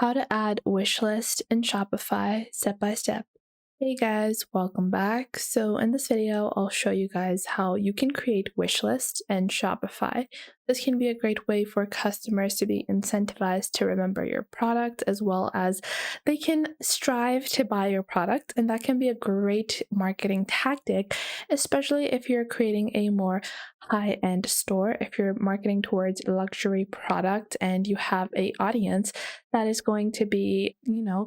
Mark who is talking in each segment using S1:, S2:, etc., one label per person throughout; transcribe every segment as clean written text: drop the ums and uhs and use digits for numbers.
S1: How to add wishlist in Shopify step by step. Hey guys, welcome back. So in this video, I'll show you guys how you can create wish lists in Shopify. This can be a great way for customers to be incentivized to remember your product as well as they can strive to buy your product. And that can be a great marketing tactic, especially if you're creating a more high-end store, if you're marketing towards luxury product and you have a audience that is going to be,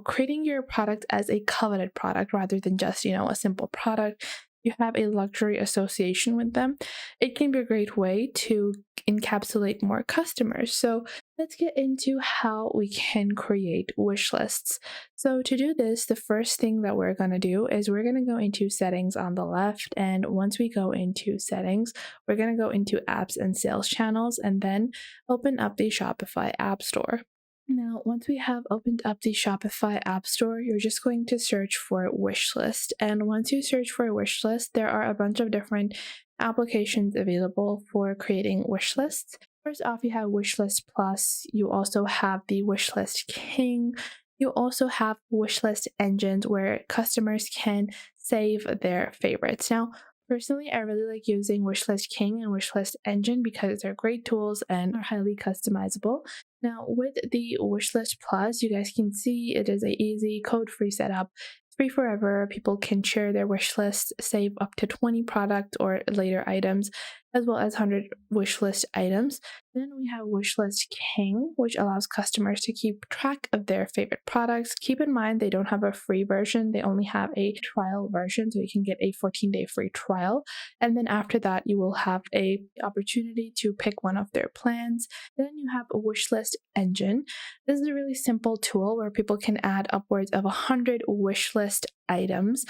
S1: creating your product as a coveted product rather than just, a simple product. You have a luxury association with them. It can be a great way to encapsulate more customers. So let's get into how we can create wish lists. So to do this, the first thing that we're going to do is we're going to go into settings on the left. And once we go into settings, we're going to go into apps and sales channels and then open up the Shopify App Store. Now, once we have opened up the Shopify App Store, you're just going to search for Wishlist. And once you search for Wishlist, there are a bunch of different applications available for creating wish lists. First off, you have Wishlist Plus. You also have the Wishlist King. You also have wishlist engines where customers can save their favorites. Now, personally, I really like using Wishlist King and Wishlist Engine because they're great tools and are highly customizable. Now, with the Wishlist Plus, you guys can see it is a easy code-free setup. It's free forever. People can share their wish list, save up to 20 product or later items, as well as 100 wish list items. Then we have Wishlist King, which allows customers to keep track of their favorite products. Keep in mind, they don't have a free version. They only have a trial version, so you can get a 14-day free trial. And then after that, you will have a opportunity to pick one of their plans. Then you have a Wishlist Engine. This is a really simple tool where people can add upwards of 100 wish list items.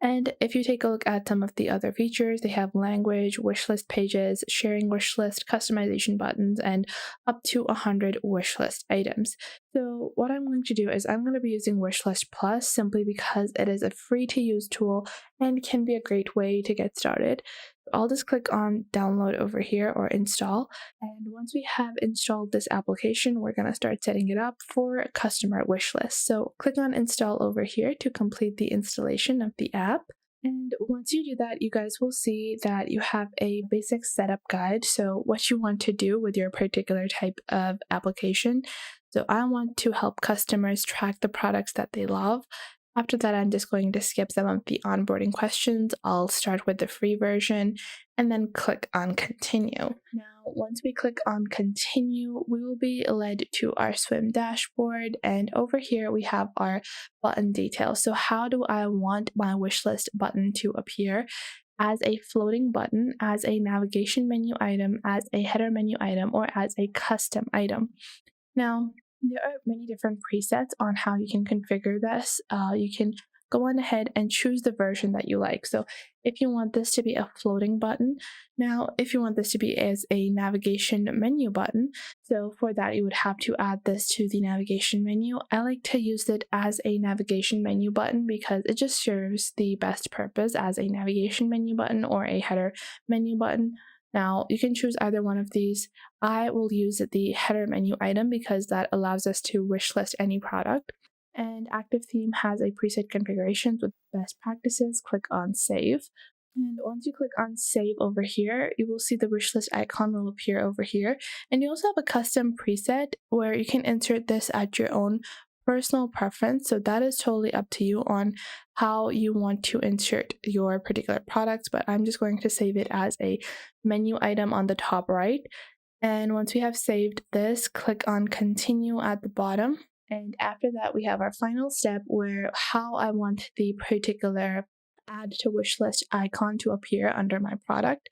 S1: And if you take a look at some of the other features, they have language, wish list pages, sharing wish list, customization buttons, and up to 100 wish list items. So what I'm going to do is I'm going to be using Wishlist Plus simply because it is a free to use tool and can be a great way to get started. I'll just click on download over here or install. And once we have installed this application, we're going to start setting it up for customer wish list. So click on install over here to complete the installation of the app. And once you do that, you guys will see that you have a basic setup guide. So what you want to do with your particular type of application. So I want to help customers track the products that they love. After that, I'm just going to skip some of the onboarding questions. I'll start with the free version and then click on continue. Now, once we click on continue, we will be led to our swim dashboard. And over here, we have our button details. So how do I want my wishlist button to appear? As a floating button, as a navigation menu item, as a header menu item, or as a custom item. Now, there are many different presets on how you can configure this. You can go on ahead and choose the version that you like. So if you want this to be a floating button, now if you want this to be as a navigation menu button, so for that you would have to add this to the navigation menu. I like to use it as a navigation menu button because it just serves the best purpose as a navigation menu button or a header menu button. Now, you can choose either one of these. I will use the header menu item because that allows us to wish list any product. And Active Theme has a preset configurations with best practices. Click on Save. And once you click on Save over here, you will see the wish list icon will appear over here. And you also have a custom preset where you can insert this at your own personal preference. So that is totally up to you on how you want to insert your particular products, but I'm just going to save it as a menu item on the top right. And once we have saved this, click on continue at the bottom. And after that, we have our final step where how I want the particular add to wish list icon to appear under my product.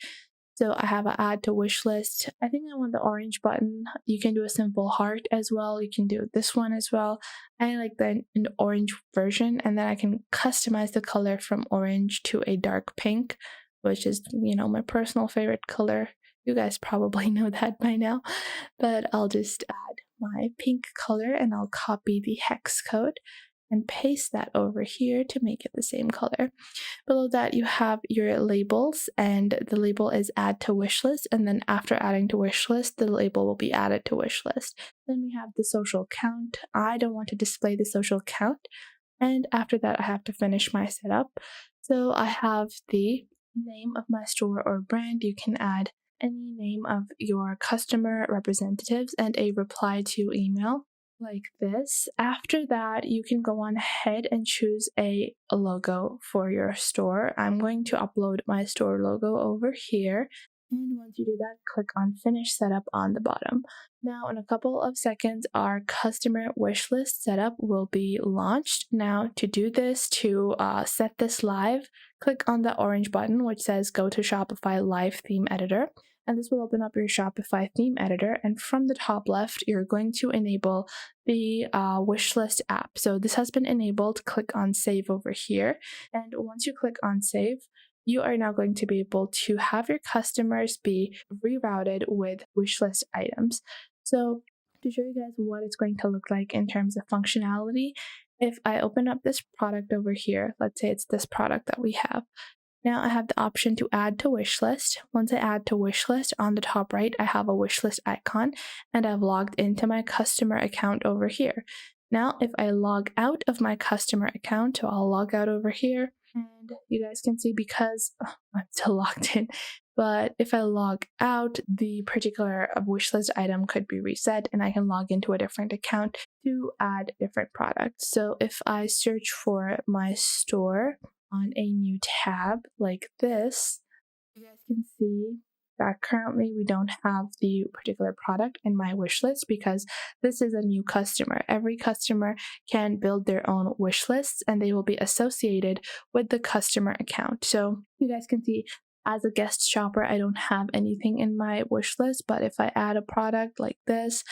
S1: So I have an add to wish list. I think I want the orange button. You can do a simple heart as well. You can do this one as well. I like the orange version, and then I can customize the color from orange to a dark pink, which is, my personal favorite color. You guys probably know that by now, but I'll just add my pink color and I'll copy the hex code. and paste that over here to make it the same color. Below that, you have your labels, and the label is add to wish list. And then after adding to wish list, the label will be added to wish list. Then we have the social count. I don't want to display the social count. And after that, I have to finish my setup. So I have the name of my store or brand. You can add any name of your customer representatives and a reply to email like this. After that, you can go on ahead and choose a logo for your store. I'm going to upload my store logo over here. And once you do that, click on Finish Setup on the bottom. Now, in a couple of seconds, our customer wish list setup will be launched. Now, to do this, to set this live, click on the orange button which says Go to Shopify Live Theme Editor. And this will open up your Shopify theme editor. And from the top left, you're going to enable the Wishlist app. So this has been enabled. Click on Save over here. And once you click on Save, you are now going to be able to have your customers be rerouted with wishlist items. So to show you guys what it's going to look like in terms of functionality, if I open up this product over here, let's say it's this product that we have. Now I have the option to add to wish list. Once I add to wish list, on the top right, I have a wish list icon, and I've logged into my customer account over here. Now, if I log out of my customer account, so I'll log out over here, and you guys can see because I'm still logged in, but if I log out, the particular wishlist item could be reset and I can log into a different account to add different products. So if I search for my store on a new tab like this, you guys can see that currently we don't have the particular product in my wish list because this is a new customer. Every customer can build their own wish lists and they will be associated with the customer account. So you guys can see as a guest shopper, I don't have anything in my wish list, but if I add a product like this,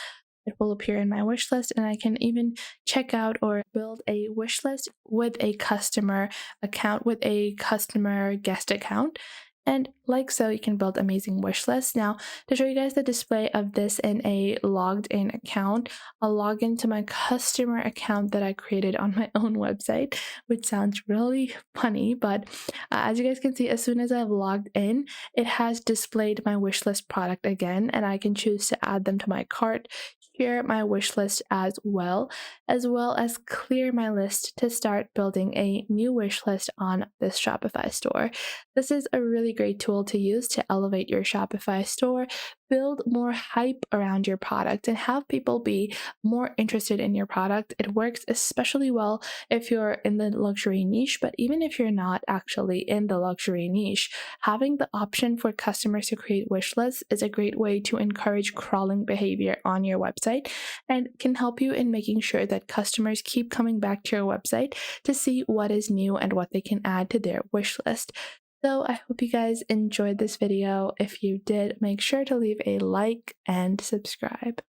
S1: it will appear in my wish list, and I can even check out or build a wish list with a customer account, with a customer guest account. And like so, you can build amazing wish lists. Now, to show you guys the display of this in a logged in account, I'll log into my customer account that I created on my own website, which sounds really funny, but as you guys can see, as soon as I've logged in, it has displayed my wish list product again, and I can choose to add them to my cart, share my wish list as well as clear my list to start building a new wish list on this Shopify store. This is a really great tool to use to elevate your Shopify store, build more hype around your product, and have people be more interested in your product. It works especially well if you're in the luxury niche, but even if you're not actually in the luxury niche, having the option for customers to create wish lists is a great way to encourage crawling behavior on your website and can help you in making sure that customers keep coming back to your website to see what is new and what they can add to their wish list. So I hope you guys enjoyed this video. If you did, make sure to leave a like and subscribe.